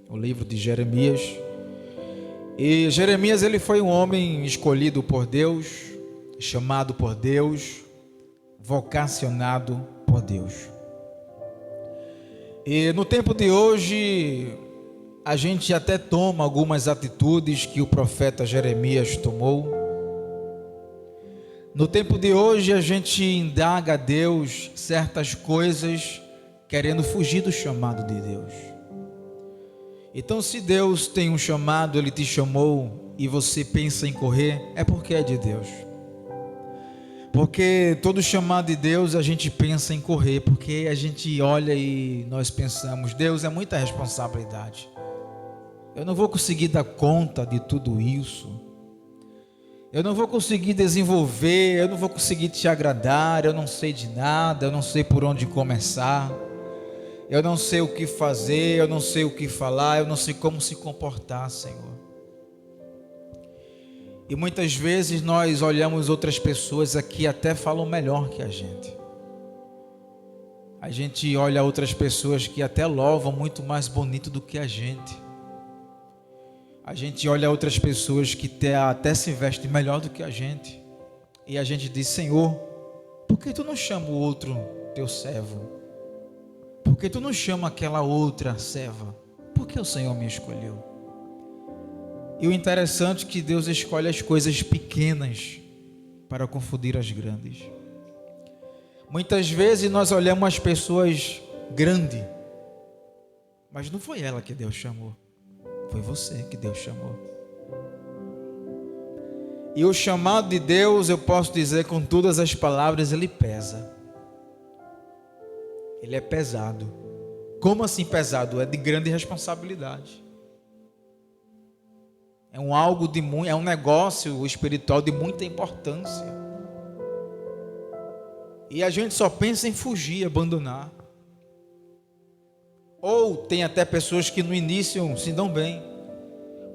o livro de Jeremias. E Jeremias, ele foi um homem escolhido por Deus, chamado por Deus, vocacionado por Deus. E no tempo de hoje, a gente até toma algumas atitudes que o profeta Jeremias tomou. No tempo de hoje, a gente indaga a Deus certas coisas, querendo fugir do chamado de Deus. Então, se Deus tem um chamado, Ele te chamou e você pensa em correr, é porque é de Deus. Porque todo chamado de Deus a gente pensa em correr, porque a gente olha e nós pensamos, Deus, é muita responsabilidade. Eu não vou conseguir dar conta de tudo isso. Eu não vou conseguir desenvolver, eu não vou conseguir te agradar, eu não sei de nada, eu não sei por onde começar. Eu não sei o que fazer, eu não sei o que falar, eu não sei como se comportar, Senhor. E muitas vezes nós olhamos outras pessoas aqui até falam melhor que a gente. A gente olha outras pessoas que até louvam muito mais bonito do que a gente. A gente olha outras pessoas que até se vestem melhor do que a gente. E a gente diz, Senhor, por que tu não chama o outro teu servo? Por que tu não chama aquela outra serva? Por que o Senhor me escolheu? E o interessante é que Deus escolhe as coisas pequenas para confundir as grandes. Muitas vezes nós olhamos as pessoas grandes, mas não foi ela que Deus chamou, foi você que Deus chamou. E o chamado de Deus, eu posso dizer com todas as palavras, ele pesa. Ele é pesado. Como assim pesado? É de grande responsabilidade. É um negócio espiritual de muita importância. E a gente só pensa em fugir, abandonar. Ou tem até pessoas que no início se dão bem,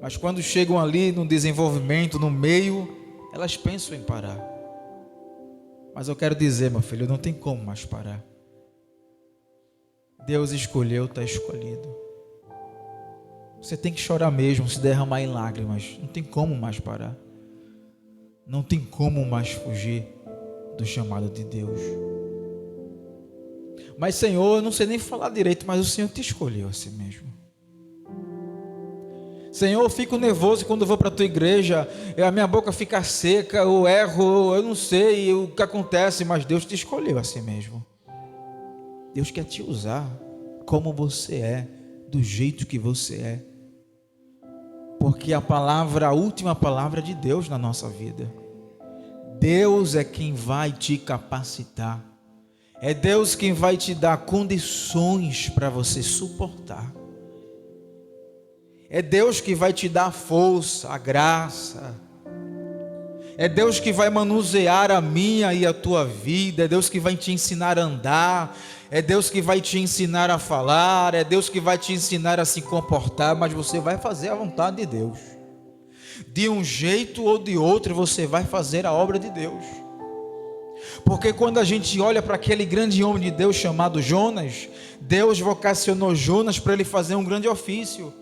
mas quando chegam ali no desenvolvimento, no meio, elas pensam em parar. Mas eu quero dizer, meu filho, não tem como mais parar. Deus escolheu, está escolhido. Você tem que chorar mesmo, se derramar em lágrimas. Não tem como mais parar. Não tem como mais fugir do chamado de Deus. Mas Senhor, eu não sei nem falar direito, mas o Senhor te escolheu assim mesmo. Senhor, eu fico nervoso quando eu vou para a tua igreja, a minha boca fica seca, eu erro, eu não sei o que acontece, mas Deus te escolheu assim mesmo. Deus quer te usar como você é, do jeito que você é. Porque a última palavra é de Deus na nossa vida. Deus é quem vai te capacitar. É Deus quem vai te dar condições para você suportar. É Deus que vai te dar a força, a graça. É Deus que vai manusear a minha e a tua vida. É Deus que vai te ensinar a andar. É Deus que vai te ensinar a falar. É Deus que vai te ensinar a se comportar. Mas você vai fazer a vontade de Deus. De um jeito ou de outro você vai fazer a obra de Deus. Porque quando a gente olha para aquele grande homem de Deus chamado Jonas, Deus vocacionou Jonas para ele fazer um grande ofício.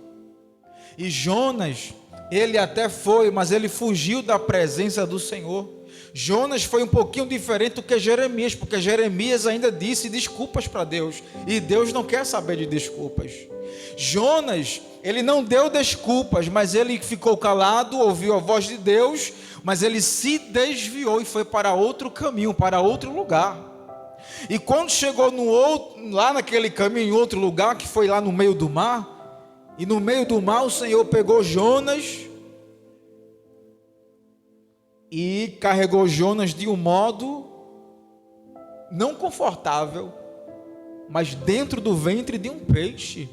E Jonas, ele até foi, mas ele fugiu da presença do Senhor. Jonas foi um pouquinho diferente do que Jeremias, porque Jeremias ainda disse desculpas para Deus, e Deus não quer saber de desculpas. Jonas, ele não deu desculpas, mas ele ficou calado, ouviu a voz de Deus, mas ele se desviou e foi para outro caminho, para outro lugar. E quando chegou lá naquele caminho, em outro lugar, que foi lá no meio do mar, e no meio do mar o Senhor pegou Jonas e carregou Jonas de um modo não confortável, mas dentro do ventre de um peixe,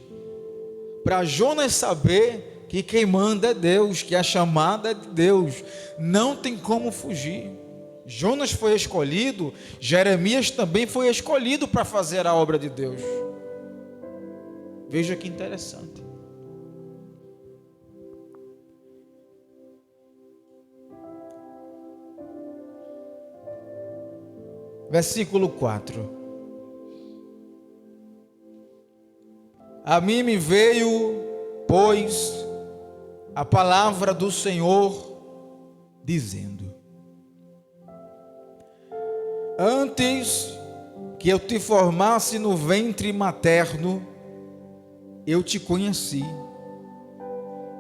para Jonas saber que quem manda é Deus, que a chamada é de Deus, não tem como fugir. Jonas foi escolhido, Jeremias também foi escolhido para fazer a obra de Deus. Veja que interessante. Versículo 4. A mim me veio pois, a palavra do Senhor, dizendo: antes que eu te formasse no ventre materno, eu te conheci,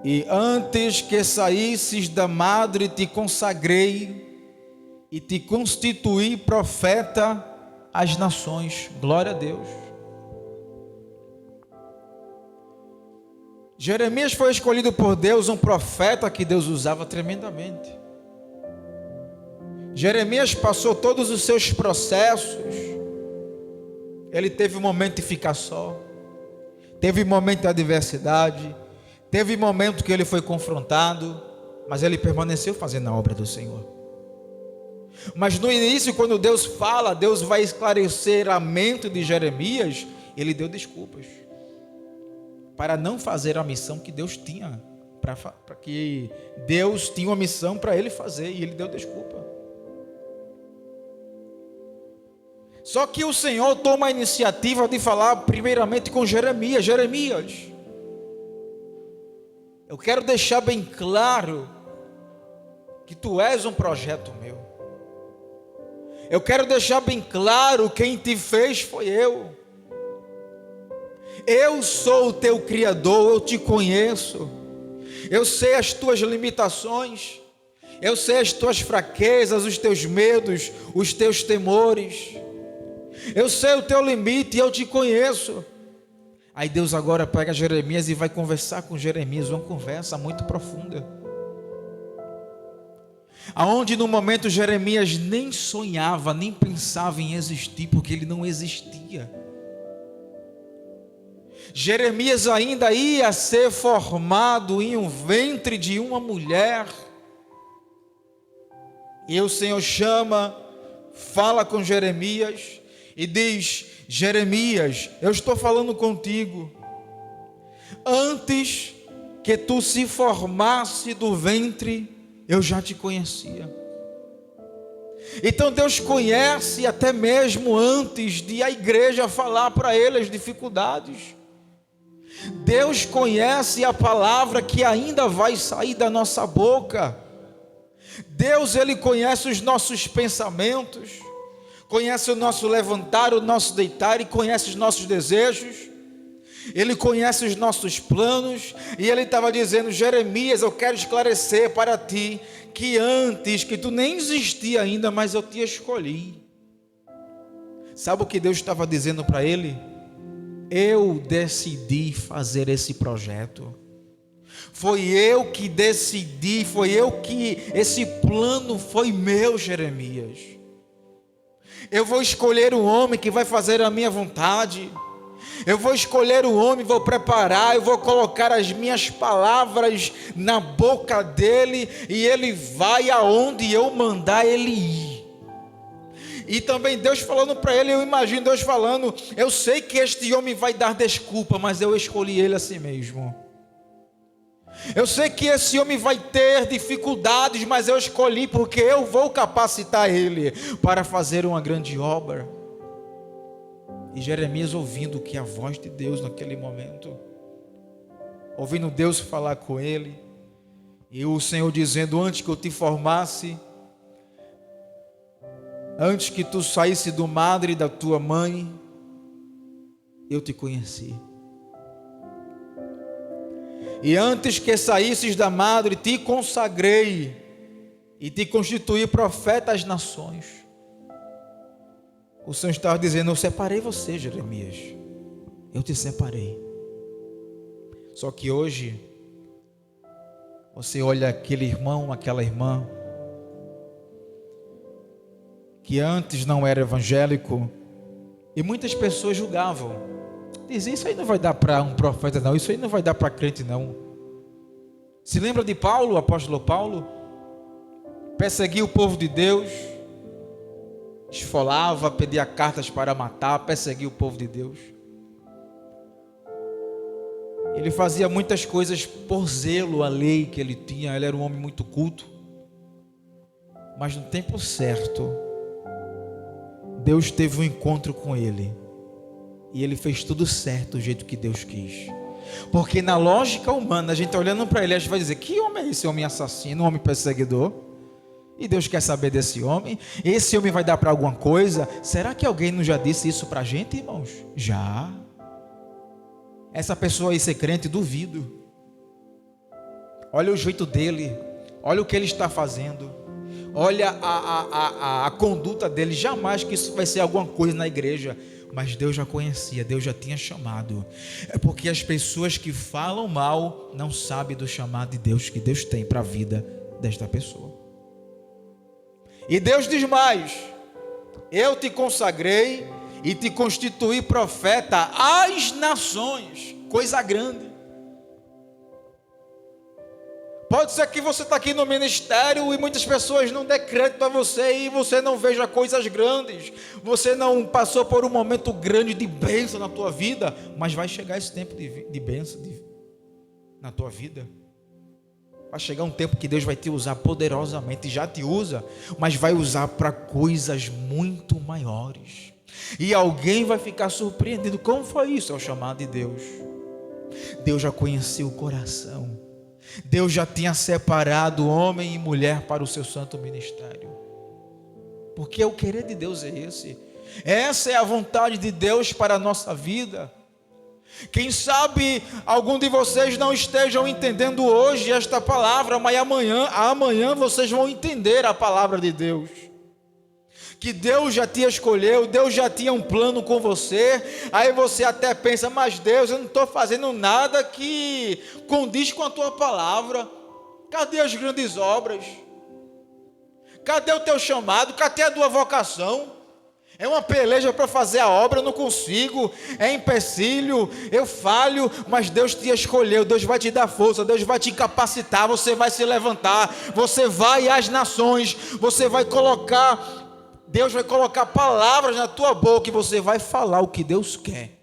e antes que saísses da madre te consagrei, e te constituí profeta às nações. Glória a Deus. Jeremias foi escolhido por Deus, um profeta que Deus usava tremendamente. Jeremias passou todos os seus processos. Ele teve um momento de ficar só, teve um momento de adversidade, teve um momento que ele foi confrontado, mas ele permaneceu fazendo a obra do Senhor. Mas no início, quando Deus fala, Deus vai esclarecer a mente de Jeremias, ele deu desculpas para não fazer a missão que Deus tinha, para que Deus tinha uma missão para ele fazer, e ele deu desculpa. Só que o Senhor toma a iniciativa de falar primeiramente com Jeremias. Jeremias, eu quero deixar bem claro que tu és um projeto meu. Eu quero deixar bem claro, quem te fez foi eu. Eu sou o teu Criador, eu te conheço. Eu sei as tuas limitações, eu sei as tuas fraquezas, os teus medos, os teus temores. Eu sei o teu limite e eu te conheço. Aí Deus agora pega Jeremias e vai conversar com Jeremias, uma conversa muito profunda, aonde no momento Jeremias nem sonhava, nem pensava em existir, porque ele não existia. Jeremias ainda ia ser formado em um ventre de uma mulher, e o Senhor chama, fala com Jeremias e diz: Jeremias, eu estou falando contigo, antes que tu se formasse do ventre, eu já te conhecia. Então Deus conhece até mesmo antes de a igreja falar para ele as dificuldades. Deus conhece a palavra que ainda vai sair da nossa boca. Deus, Ele conhece os nossos pensamentos, conhece o nosso levantar, o nosso deitar, e conhece os nossos desejos. Ele conhece os nossos planos, e Ele estava dizendo: Jeremias, eu quero esclarecer para ti, que antes, que tu nem existia ainda, mas eu te escolhi. Sabe o que Deus estava dizendo para ele? Eu decidi fazer esse projeto, foi eu que decidi, foi eu que, esse plano foi meu, Jeremias. Eu vou escolher um homem que vai fazer a minha vontade, eu vou escolher um homem, vou preparar, eu vou colocar as minhas palavras na boca dele, e ele vai aonde eu mandar ele ir. E também Deus falando para ele, eu imagino Deus falando: eu sei que este homem vai dar desculpa, mas eu escolhi ele assim mesmo. Eu sei que esse homem vai ter dificuldades, mas eu escolhi porque eu vou capacitar ele para fazer uma grande obra. E Jeremias ouvindo que a voz de Deus naquele momento, ouvindo Deus falar com ele, e o Senhor dizendo: antes que eu te formasse, antes que tu saísse do madre da tua mãe, eu te conheci. E antes que saísses da madre, te consagrei e te constituí profeta às nações. O Senhor estava dizendo: eu separei você, Jeremias, eu te separei. Só que hoje, você olha aquele irmão, aquela irmã, que antes não era evangélico, e muitas pessoas julgavam, diziam: isso aí não vai dar para um profeta não, isso aí não vai dar para crente não. Se lembra de Paulo, o apóstolo Paulo? Perseguia o povo de Deus, esfolava, pedia cartas para matar, perseguia o povo de Deus. Ele fazia muitas coisas por zelo à lei que ele tinha, ele era um homem muito culto. Mas no tempo certo, Deus teve um encontro com ele, e ele fez tudo certo do jeito que Deus quis. Porque na lógica humana, a gente olhando para ele, a gente vai dizer: que homem é esse homem assassino, um homem perseguidor? E Deus quer saber desse homem? Esse homem vai dar para alguma coisa? Será que alguém não já disse isso para a gente, irmãos? Já. Essa pessoa aí ser crente, duvido. Olha o jeito dele, olha o que ele está fazendo, olha a conduta dele. Jamais que isso vai ser alguma coisa na igreja. Mas Deus já conhecia, Deus já tinha chamado. É porque as pessoas que falam mal não sabem do chamado de Deus que Deus tem para a vida desta pessoa. E Deus diz mais: eu te consagrei e te constituí profeta às nações. Coisa grande. Pode ser que você está aqui no ministério e muitas pessoas não dêem crédito a você e você não veja coisas grandes. Você não passou por um momento grande de bênção na tua vida, mas vai chegar esse tempo de bênção na tua vida. Vai chegar um tempo que Deus vai te usar poderosamente, já te usa, mas vai usar para coisas muito maiores. E alguém vai ficar surpreendido. Como foi isso? É o chamado de Deus. Deus já conhecia o coração. Deus já tinha separado homem e mulher para o seu santo ministério. Porque o querer de Deus é esse. Essa é a vontade de Deus para a nossa vida. Quem sabe algum de vocês não estejam entendendo hoje esta palavra, mas amanhã vocês vão entender a palavra de Deus. Que Deus já te escolheu, Deus já tinha um plano com você. Aí você até pensa: mas Deus, eu não estou fazendo nada que condiz com a tua palavra. Cadê as grandes obras? Cadê o teu chamado? Cadê a tua vocação? É uma peleja para fazer a obra, eu não consigo, é empecilho, eu falho, mas Deus te escolheu, Deus vai te dar força, Deus vai te capacitar, você vai se levantar, você vai às nações, Deus vai colocar palavras na tua boca e você vai falar o que Deus quer.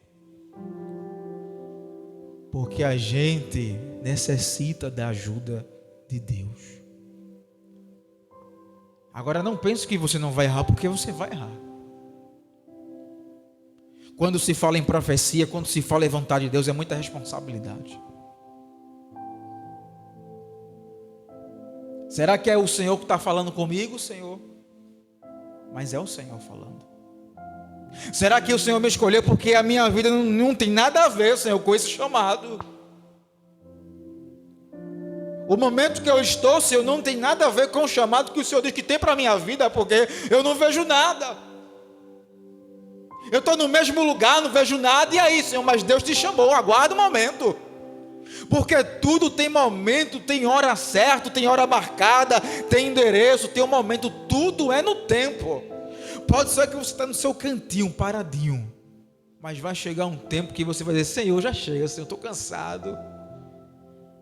Porque a gente necessita da ajuda de Deus. Agora não pense que você não vai errar, porque você vai errar. Quando se fala em profecia, quando se fala em vontade de Deus, é muita responsabilidade. Será que é o Senhor que está falando comigo, Senhor? Mas é o Senhor falando. Será que o Senhor me escolheu porque a minha vida não tem nada a ver, Senhor, com esse chamado? O momento que eu estou, Senhor, não tem nada a ver com o chamado que o Senhor diz que tem para a minha vida, porque eu não vejo nada. Eu estou no mesmo lugar, não vejo nada, e aí, Senhor, mas Deus te chamou, aguarda um momento. Porque tudo tem momento, tem hora certa, tem hora marcada, tem endereço, tem um momento, tudo é no tempo. Pode ser que você está no seu cantinho, paradinho, mas vai chegar um tempo que você vai dizer: Senhor, já chega, Senhor, estou cansado.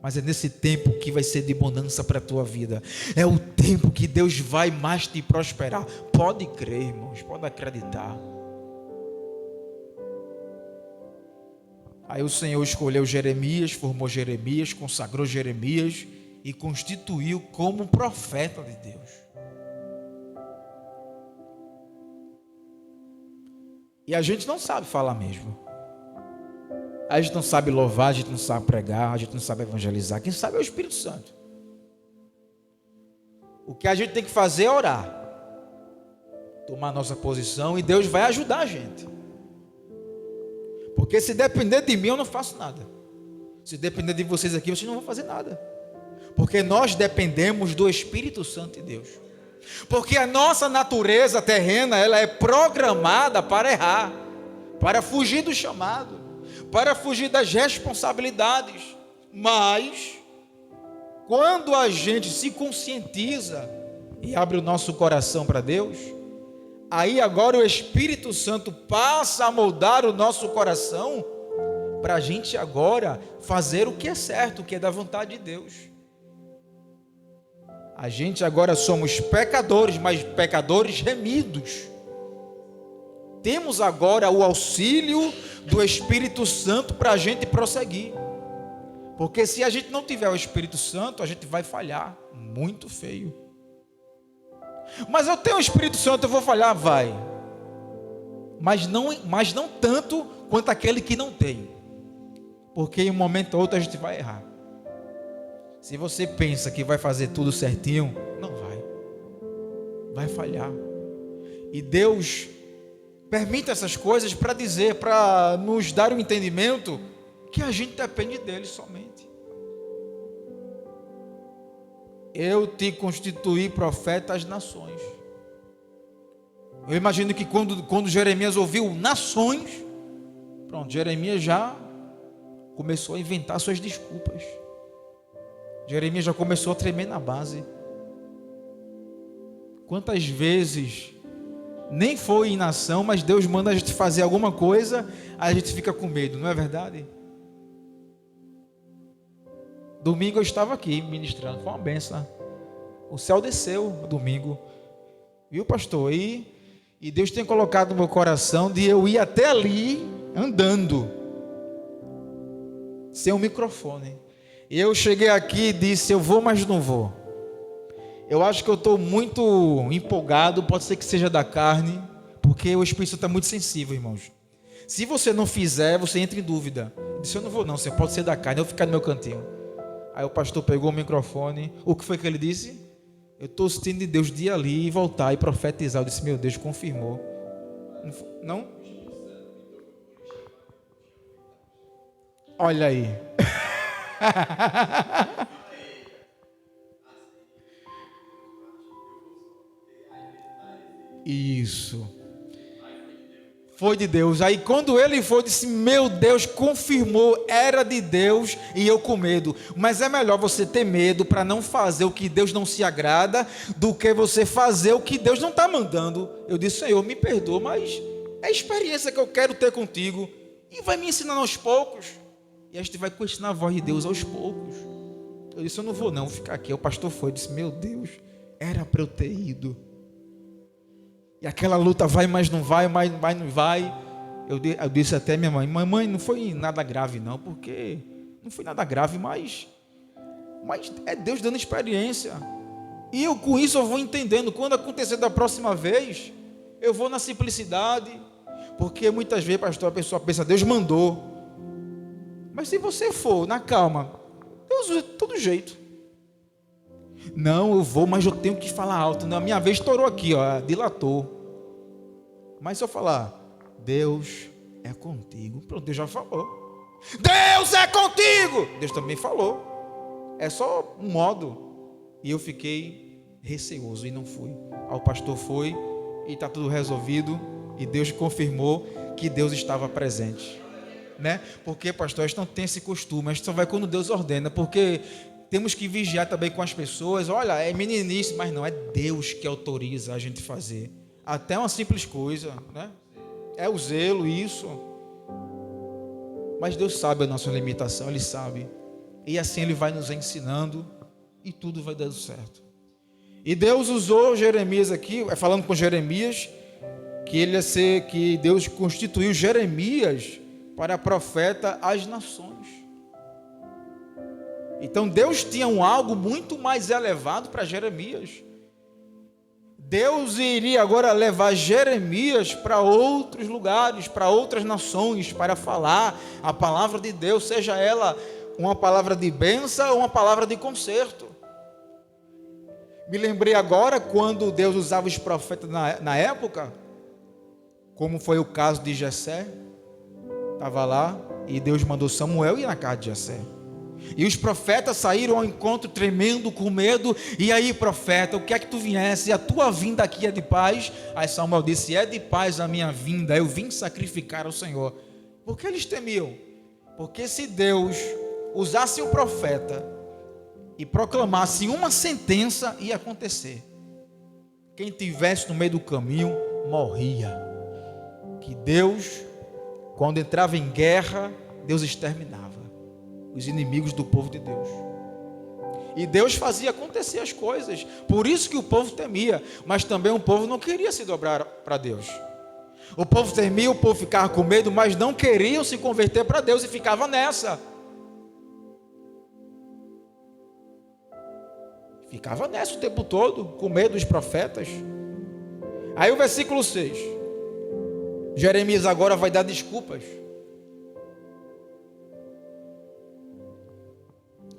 Mas é nesse tempo que vai ser de bonança para a tua vida. É o tempo que Deus vai mais te prosperar. Pode crer, irmãos, pode acreditar. Aí o Senhor escolheu Jeremias, formou Jeremias, consagrou Jeremias e constituiu como um profeta de Deus. E a gente não sabe falar mesmo. A gente não sabe louvar, a gente não sabe pregar, a gente não sabe evangelizar. Quem sabe é o Espírito Santo. O que a gente tem que fazer é orar, tomar nossa posição, e Deus vai ajudar a gente. Porque se depender de mim, eu não faço nada. Se depender de vocês aqui, vocês não vão fazer nada. Porque nós dependemos do Espírito Santo de Deus. Porque a nossa natureza terrena, ela é programada para errar, para fugir do chamado, para fugir das responsabilidades. Mas, quando a gente se conscientiza e abre o nosso coração para Deus, aí agora o Espírito Santo passa a moldar o nosso coração para a gente agora fazer o que é certo, o que é da vontade de Deus. A gente agora somos pecadores, mas pecadores remidos. Temos agora o auxílio do Espírito Santo para a gente prosseguir. Porque se a gente não tiver o Espírito Santo, a gente vai falhar muito feio. Mas eu tenho o Espírito Santo, eu vou falhar? Vai. Mas não tanto quanto aquele que não tem. porque em um momento ou outro a gente vai errar. Se você pensa que vai fazer tudo certinho, não vai. Vai falhar. E Deus permite essas coisas para dizer, para nos dar um entendimento que a gente depende dele somente. Eu te constituí profeta às nações. Eu imagino que quando Jeremias ouviu nações, pronto, Jeremias já começou a inventar suas desculpas. Jeremias já começou a tremer na base. Quantas vezes nem foi em nação, mas Deus manda a gente fazer alguma coisa, a gente fica com medo, não é verdade? Domingo eu estava aqui ministrando, foi uma benção. O céu desceu domingo, viu, pastor? E Deus tem colocado no meu coração de eu ir até ali andando, sem um microfone. E eu cheguei aqui e disse: eu vou, mas não vou. Eu acho que eu estou muito empolgado, pode ser que seja da carne, porque o Espírito Santo está muito sensível, irmãos. Se você não fizer, você entra em dúvida. Eu disse: eu não vou não, você pode ser da carne, eu vou ficar no meu cantinho. Aí o pastor pegou o microfone. O que foi que ele disse? Eu estou sentindo de Deus de ir ali e voltar e profetizar. Eu disse: meu Deus, confirmou. Não? Olha aí. Isso. Foi de Deus. Aí quando ele foi, disse: meu Deus, confirmou, era de Deus. E eu com medo. Mas é melhor você ter medo para não fazer o que Deus não se agrada, do que você fazer o que Deus não está mandando. Eu disse: Senhor, me perdoa, mas é a experiência que eu quero ter contigo, e vai me ensinando aos poucos. E a gente vai questionar a voz de Deus aos poucos. Eu disse: eu não vou não ficar aqui. O pastor foi, disse: meu Deus, era para eu ter ido. E aquela luta vai, mas não vai, mas não vai. Eu disse até à minha mãe: mamãe, não foi nada grave não, porque não foi nada grave, mas é Deus dando experiência. E eu com isso eu vou entendendo. Quando acontecer da próxima vez, eu vou na simplicidade. Porque muitas vezes, pastor, a pessoa pensa: Deus mandou. Mas se você for na calma, Deus usa de todo jeito. Não, eu vou, mas eu tenho que falar alto. Na minha vez estourou aqui, ó, dilatou. Mas se eu falar: Deus é contigo, pronto, Deus já falou. Deus é contigo, Deus também falou. É só um modo. E eu fiquei receoso e não fui. Aí o pastor foi e está tudo resolvido. E Deus confirmou que Deus estava presente, né? Porque, pastor, a gente não tem esse costume, a gente só vai quando Deus ordena, porque temos que vigiar também com as pessoas. Olha, é meninice, mas não, é Deus que autoriza a gente fazer até uma simples coisa, né? É o zelo, isso. Mas Deus sabe a nossa limitação, Ele sabe, e assim Ele vai nos ensinando, e tudo vai dando certo. E Deus usou Jeremias aqui, falando com Jeremias, que Deus constituiu Jeremias para profeta às nações. Então Deus tinha algo muito mais elevado para Jeremias. Deus iria agora levar Jeremias para outros lugares, para outras nações, para falar a palavra de Deus, seja ela uma palavra de bênção ou uma palavra de conserto. Me lembrei agora quando Deus usava os profetas na época, como foi o caso de Jessé. Estava lá e Deus mandou Samuel ir na casa de Jessé. E os profetas saíram ao encontro tremendo, com medo. E aí, profeta, o que é que tu viesse? A tua vinda aqui é de paz? Aí Samuel disse: é de paz a minha vinda, eu vim sacrificar ao Senhor. Por que eles temiam? Porque se Deus usasse o profeta e proclamasse uma sentença, ia acontecer. Quem estivesse no meio do caminho, morria. Que Deus, quando entrava em guerra, Deus exterminava os inimigos do povo de Deus. E Deus fazia acontecer as coisas. Por isso que o povo temia. Mas também o povo não queria se dobrar para Deus. O povo temia, o povo ficava com medo, mas não queriam se converter para Deus e ficava nessa. Ficava nessa o tempo todo, com medo dos profetas. Aí o versículo 6. Jeremias agora vai dar desculpas.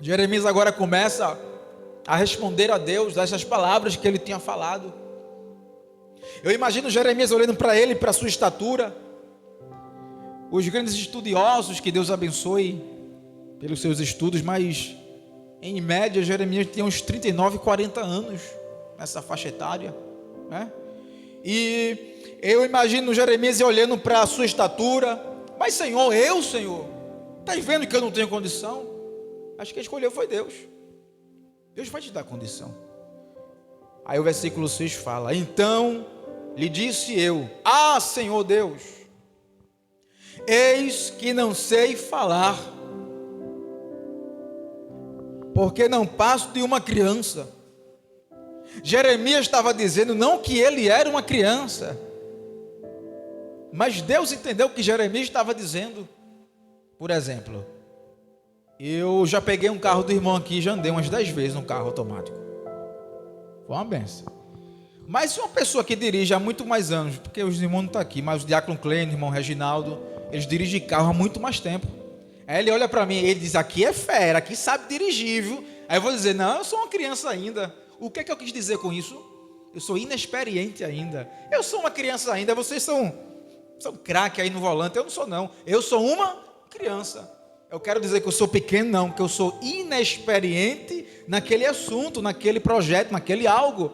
Jeremias agora começa a responder a Deus dessas palavras que ele tinha falado. Eu imagino Jeremias olhando para ele, para a sua estatura. Os grandes estudiosos, que Deus abençoe pelos seus estudos, mas em média Jeremias tinha uns 39, 40 anos nessa faixa etária, né? E eu imagino Jeremias olhando para a sua estatura. Mas Senhor, estás vendo que eu não tenho condição? Acho que quem escolheu foi Deus. Deus vai te dar condição. Aí o versículo 6 fala: então lhe disse eu: ah, Senhor Deus, eis que não sei falar, porque não passo de uma criança. Jeremias estava dizendo não que ele era uma criança, mas Deus entendeu o que Jeremias estava dizendo. Por exemplo, eu já peguei um carro do irmão aqui, já andei umas 10 vezes num carro automático. Foi uma benção. Mas se uma pessoa que dirige há muito mais anos, porque os irmãos não estão aqui, mas o diácono Klein, o irmão Reginaldo, eles dirigem carro há muito mais tempo. Aí ele olha para mim e ele diz: aqui é fera, aqui sabe dirigir, viu? Aí eu vou dizer: não, eu sou uma criança ainda. O que é que eu quis dizer com isso? Eu sou inexperiente ainda. Eu sou uma criança ainda. Vocês são craque aí no volante. Eu não sou, não. Eu sou uma criança. Eu quero dizer que eu sou pequeno, não, porque eu sou inexperiente naquele assunto, naquele projeto, naquele algo.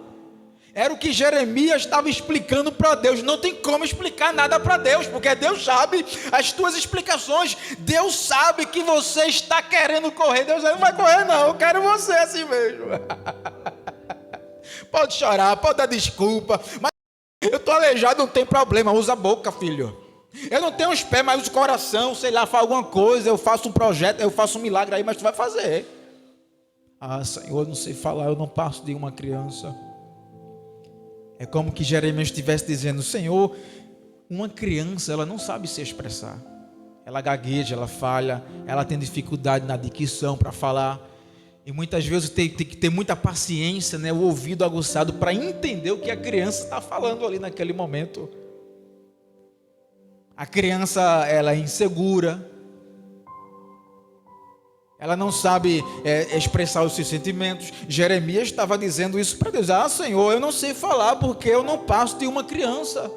Era o que Jeremias estava explicando para Deus. Não tem como explicar nada para Deus, porque Deus sabe as tuas explicações. Deus sabe que você está querendo correr. Deus não vai correr, não. Eu quero você assim mesmo. Pode chorar, pode dar desculpa, mas eu estou aleijado, não tem problema. Usa a boca, filho. Eu não tenho os pés, mas uso o coração. Sei lá, faz alguma coisa. Eu faço um projeto, eu faço um milagre aí, mas tu vai fazer. Ah, Senhor, eu não sei falar, eu não passo de uma criança. É como que Jeremias estivesse dizendo: Senhor, uma criança, ela não sabe se expressar. Ela gagueja, ela falha, ela tem dificuldade na dicção para falar. E muitas vezes tem que ter muita paciência, né? O ouvido aguçado para entender o que a criança está falando ali naquele momento. A criança, ela é insegura. Ela não sabe expressar os seus sentimentos. Jeremias estava dizendo isso para Deus: ah, Senhor, eu não sei falar porque eu não passo de uma criança.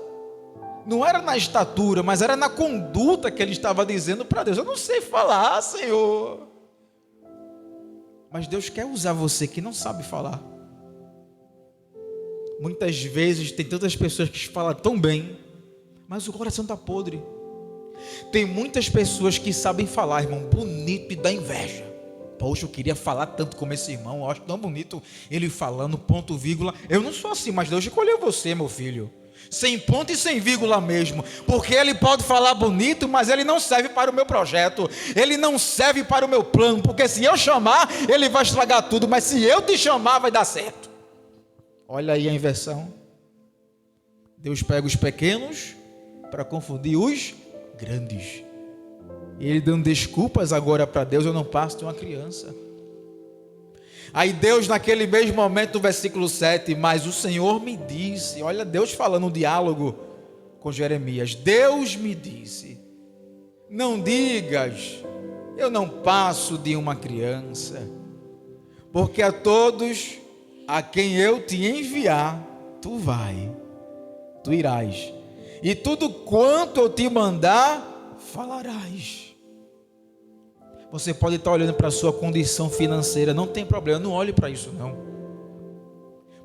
Não era na estatura, mas era na conduta que ele estava dizendo para Deus: eu não sei falar, Senhor. Mas Deus quer usar você que não sabe falar. Muitas vezes tem tantas pessoas que falam tão bem, mas o coração está podre. Tem muitas pessoas que sabem falar, irmão, bonito e dá inveja. Poxa, eu queria falar tanto como esse irmão, eu acho tão bonito ele falando, ponto, vírgula. Eu não sou assim, mas Deus escolheu você, meu filho. Sem ponto e sem vírgula mesmo. Porque ele pode falar bonito, mas ele não serve para o meu projeto. Ele não serve para o meu plano. Porque se eu chamar, ele vai estragar tudo. Mas se eu te chamar, vai dar certo. Olha aí a inversão. Deus pega os pequenos para confundir os grandes. E ele dando desculpas agora para Deus: eu não passo de uma criança. Aí Deus, naquele mesmo momento, no versículo 7, mas o Senhor me disse, olha Deus falando um diálogo com Jeremias: Deus me disse, não digas, eu não passo de uma criança, porque a todos a quem eu te enviar, tu irás, e tudo quanto eu te mandar, falarás. Você pode estar olhando para a sua condição financeira, não tem problema, não olhe para isso não.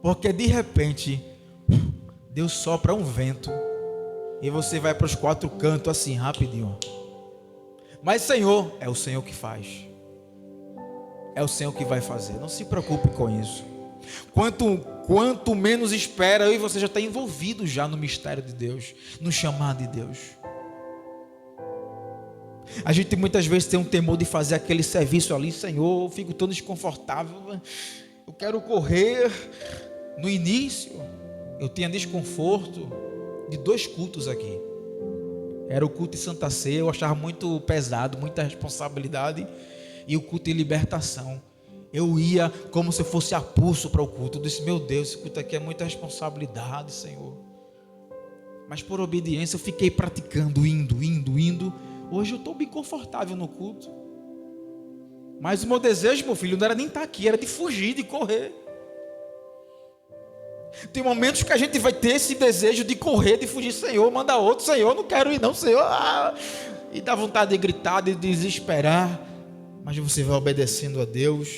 Porque de repente, Deus sopra um vento e você vai para os 4 cantos assim, rapidinho. Mas Senhor, é o Senhor que faz. É o Senhor que vai fazer, não se preocupe com isso. Quanto menos espera, eu e você já está envolvido já no mistério de Deus, no chamado de Deus. A gente muitas vezes tem um temor de fazer aquele serviço ali: Senhor, eu fico tão desconfortável, eu quero correr. No início, eu tinha desconforto de 2 cultos aqui. Era o culto de Santa Ceia, eu achava muito pesado, muita responsabilidade, e o culto de libertação. Eu ia como se fosse a pulso para o culto. Eu disse: meu Deus, esse culto aqui é muita responsabilidade, Senhor. Mas por obediência eu fiquei praticando, indo. Hoje eu estou bem confortável no culto. Mas o meu desejo, meu filho, não era nem estar aqui, era de fugir, de correr. Tem momentos que a gente vai ter esse desejo de correr, de fugir. Senhor, manda outro. Senhor, não quero ir não, Senhor. E dá vontade de gritar, de desesperar. Mas você vai obedecendo a Deus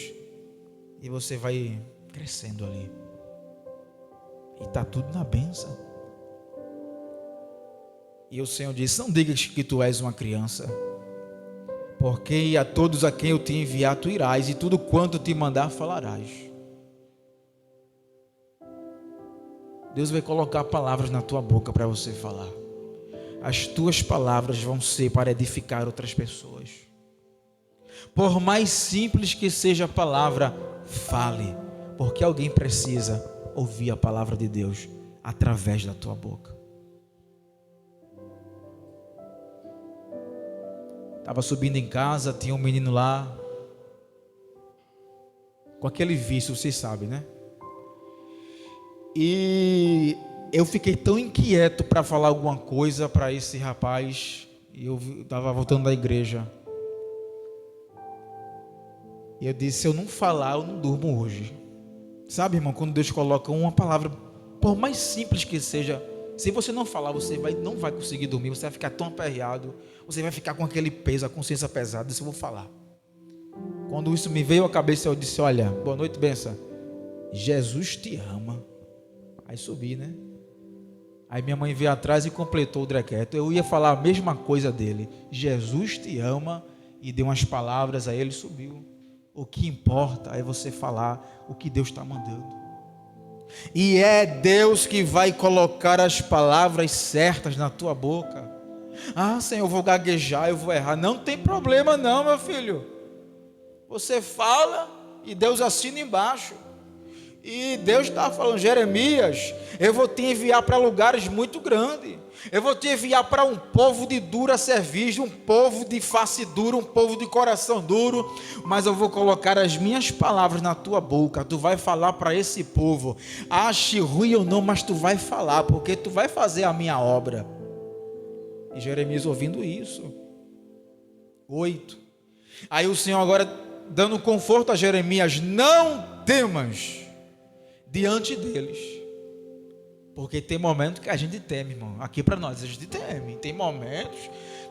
e você vai crescendo ali. E está tudo na bênção. E o Senhor disse: não digas que tu és uma criança, porque a todos a quem eu te enviar tu irás, e tudo quanto te mandar falarás. Deus vai colocar palavras na tua boca para você falar. As tuas palavras vão ser para edificar outras pessoas. Por mais simples que seja a palavra, fale, porque alguém precisa ouvir a palavra de Deus através da tua boca. Estava subindo em casa, tinha um menino lá, com aquele vício, vocês sabem, né? E eu fiquei tão inquieto para falar alguma coisa para esse rapaz. E eu estava voltando da igreja. E eu disse: se eu não falar, eu não durmo hoje. Sabe, irmão, quando Deus coloca uma palavra, por mais simples que seja, se você não falar, você não vai conseguir dormir. Você vai ficar tão aperreado. Você vai ficar com aquele peso, a consciência pesada. Isso eu vou falar. Quando isso me veio à cabeça, eu disse: olha, boa noite, benção. Jesus te ama. Aí subi, né? Aí minha mãe veio atrás e completou o decreto. Eu ia falar a mesma coisa dele: Jesus te ama. E deu umas palavras, aí ele subiu. O que importa é você falar o que Deus está mandando. E é Deus que vai colocar as palavras certas na tua boca. Senhor, eu vou gaguejar, eu vou errar. Não tem problema não, meu filho. Você fala e Deus assina embaixo. E Deus está falando: Jeremias, eu vou te enviar para lugares muito grandes. Eu vou te enviar para um povo de dura cerviz, um povo de face dura, um povo de coração duro. Mas eu vou colocar as minhas palavras na tua boca. Tu vai falar para esse povo. Ache ruim ou não, mas tu vai falar, porque tu vai fazer a minha obra. E Jeremias ouvindo isso. 8. Aí o Senhor agora dando conforto a Jeremias: não temas diante deles. Porque tem momentos que a gente teme, irmão. Aqui para nós a gente teme. Tem momentos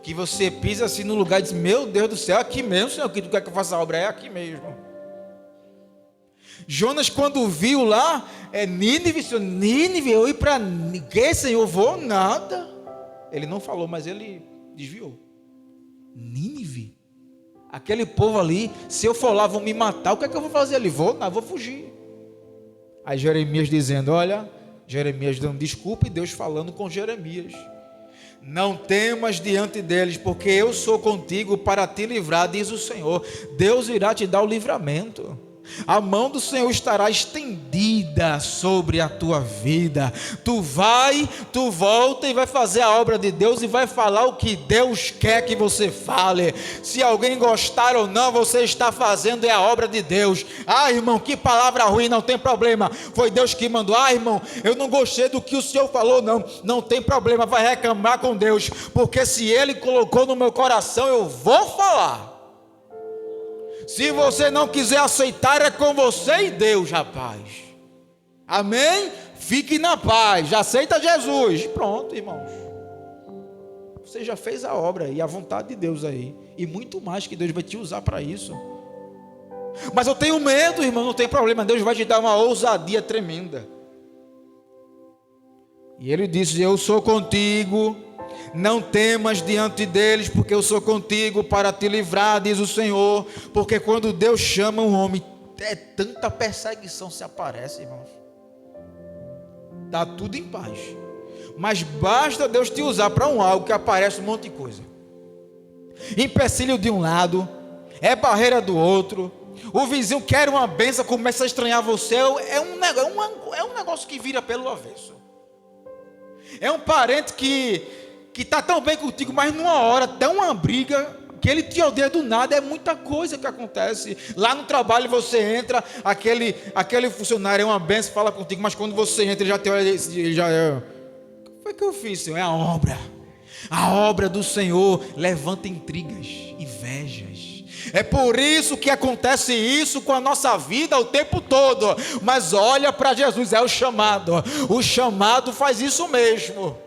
que você pisa assim no lugar e diz: meu Deus do céu, aqui mesmo, Senhor, que tu quer que eu faça a obra? É aqui mesmo. Jonas, quando viu lá, Nínive, Senhor, Nínive, eu ir para que, Senhor? Vou nada. Ele não falou, mas ele desviou. Nínive, aquele povo ali, se eu for lá vão me matar. O que é que eu vou fazer ali? Vou fugir. Aí Jeremias dizendo: olha, Jeremias dando desculpa e Deus falando com Jeremias: não temas diante deles, porque eu sou contigo para te livrar, diz o Senhor. Deus irá te dar o livramento. A mão do Senhor estará estendida sobre a tua vida. Tu vai, tu volta e vai fazer a obra de Deus e vai falar o que Deus quer que você fale. Se alguém gostar ou não, você está fazendo a obra de Deus. Irmão, que palavra ruim, não tem problema. Foi Deus que mandou. Irmão, eu não gostei do que o Senhor falou, não tem problema. Vai reclamar com Deus, porque se Ele colocou no meu coração, eu vou falar. Se você não quiser aceitar, é com você e Deus, rapaz. Amém? Fique na paz, aceita Jesus. Pronto, irmãos. Você já fez a obra e a vontade de Deus aí. E muito mais que Deus vai te usar para isso. Mas eu tenho medo, irmão, não tem problema. Deus vai te dar uma ousadia tremenda. E Ele disse: eu sou contigo. Não temas diante deles, porque eu sou contigo para te livrar, diz o Senhor. Porque quando Deus chama um homem, tanta perseguição se aparece, irmãos. Está tudo em paz. Mas basta Deus te usar para algo que aparece um monte de coisa. Empecilho de um lado, barreira do outro. O vizinho quer uma bênção, começa a estranhar você. É um negócio que vira pelo avesso. É um parente que está tão bem contigo, mas numa hora tem uma briga que ele te odeia do nada. É muita coisa que acontece. Lá no trabalho você entra, aquele funcionário é uma benção, fala contigo, mas quando você entra, ele já te olha e já é: o que foi que eu fiz, Senhor? É a obra do Senhor levanta intrigas, invejas. É por isso que acontece isso com a nossa vida o tempo todo. Mas olha para Jesus, é o chamado. O chamado faz isso mesmo.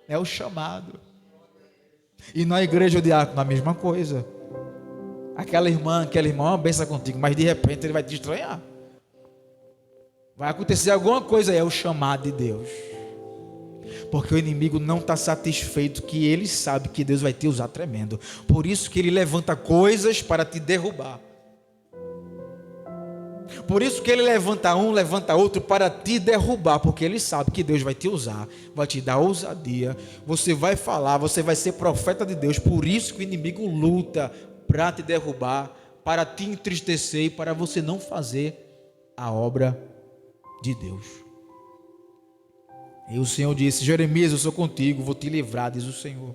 É o chamado. E na igreja, o diácono, a mesma coisa. Aquela irmã, uma benção contigo, mas de repente ele vai te estranhar. Vai acontecer alguma coisa, é o chamado de Deus. Porque o inimigo não está satisfeito, que ele sabe que Deus vai te usar tremendo. Por isso que ele levanta coisas para te derrubar. Por isso que ele levanta um, levanta outro para te derrubar. Porque ele sabe que Deus vai te usar, vai te dar ousadia. Você vai falar, você vai ser profeta de Deus. Por isso que o inimigo luta para te derrubar, para te entristecer e para você não fazer a obra de Deus. E o Senhor disse: Jeremias, eu sou contigo, vou te livrar, diz o Senhor.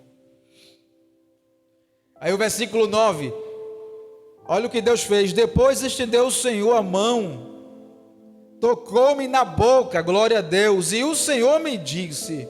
Aí o versículo 9, olha o que Deus fez. Depois estendeu o Senhor a mão, tocou-me na boca, glória a Deus, e o Senhor me disse: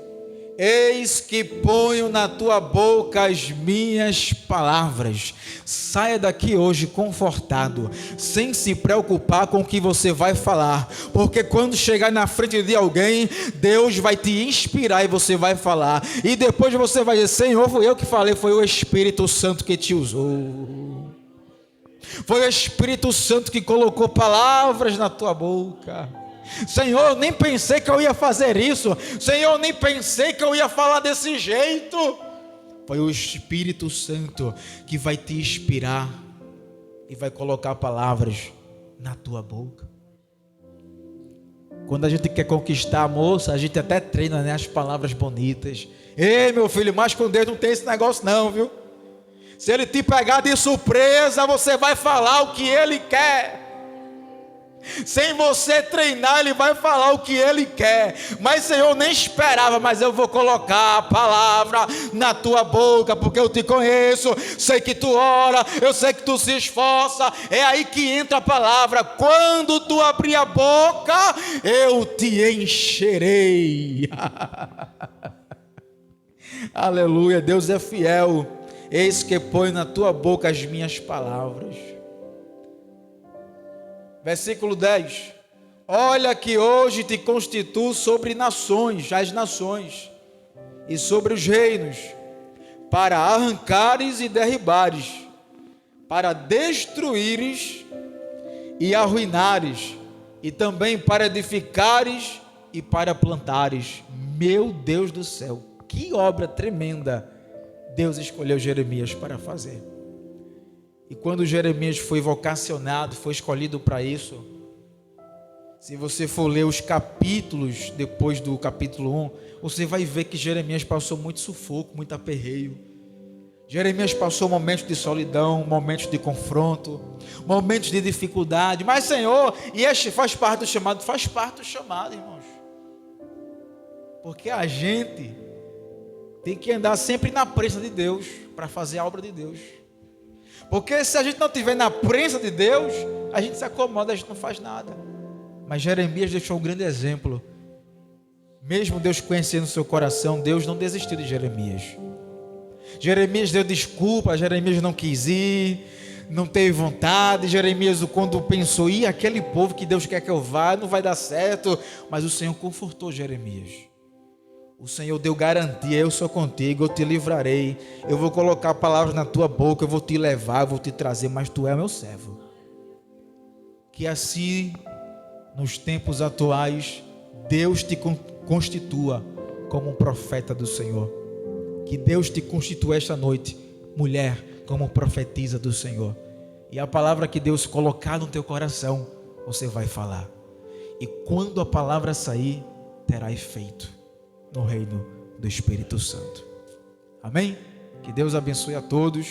eis que ponho na tua boca as minhas palavras. Saia daqui hoje confortado, sem se preocupar com o que você vai falar, porque quando chegar na frente de alguém, Deus vai te inspirar e você vai falar, e depois você vai dizer: Senhor, foi eu que falei, foi o Espírito Santo que te usou, foi o Espírito Santo que colocou palavras na tua boca. Senhor, eu nem pensei que eu ia fazer isso. Senhor, eu nem pensei que eu ia falar desse jeito. Foi o Espírito Santo que vai te inspirar e vai colocar palavras na tua boca. Quando a gente quer conquistar a moça, a gente até treina, né, as palavras bonitas. Ei, meu filho, mas com Deus não tem esse negócio não, viu? Se ele te pegar de surpresa, você vai falar o que ele quer. Sem você treinar, ele vai falar o que ele quer. Mas Senhor, eu nem esperava, mas eu vou colocar a palavra na tua boca, porque eu te conheço, sei que tu ora, eu sei que tu se esforça. É aí que entra a palavra: quando tu abrir a boca, eu te encherei. Aleluia, Deus é fiel. Eis que põe na tua boca as minhas palavras. Versículo 10: olha que hoje te constituo sobre nações, as nações, e sobre os reinos, para arrancares e derribares, para destruíres e arruinares, e também para edificares e para plantares. Meu Deus do céu, que obra tremenda Deus escolheu Jeremias para fazer. E quando Jeremias foi vocacionado, foi escolhido para isso, se você for ler os capítulos depois do capítulo 1, você vai ver que Jeremias passou muito sufoco, muito aperreio. Jeremias passou momentos de solidão, momentos de confronto, momentos de dificuldade. Mas Senhor, e este faz parte do chamado? Faz parte do chamado, irmãos. Porque a gente tem que andar sempre na presença de Deus para fazer a obra de Deus. Porque se a gente não estiver na presença de Deus, a gente se acomoda, a gente não faz nada. Mas Jeremias deixou um grande exemplo. Mesmo Deus conhecendo o seu coração, Deus não desistiu de Jeremias. Jeremias deu desculpa, Jeremias não quis ir, não teve vontade. Jeremias, quando pensou: aquele povo que Deus quer que eu vá, não vai dar certo. Mas o Senhor confortou Jeremias. O Senhor deu garantia: eu sou contigo, eu te livrarei, eu vou colocar palavras na tua boca, eu vou te levar, eu vou te trazer, mas tu é meu servo. Que assim, nos tempos atuais, Deus te constitua como um profeta do Senhor. Que Deus te constitua esta noite, mulher, como profetisa do Senhor. E a palavra que Deus colocar no teu coração, você vai falar. E quando a palavra sair, terá efeito no reino do Espírito Santo. Amém? Que Deus abençoe a todos.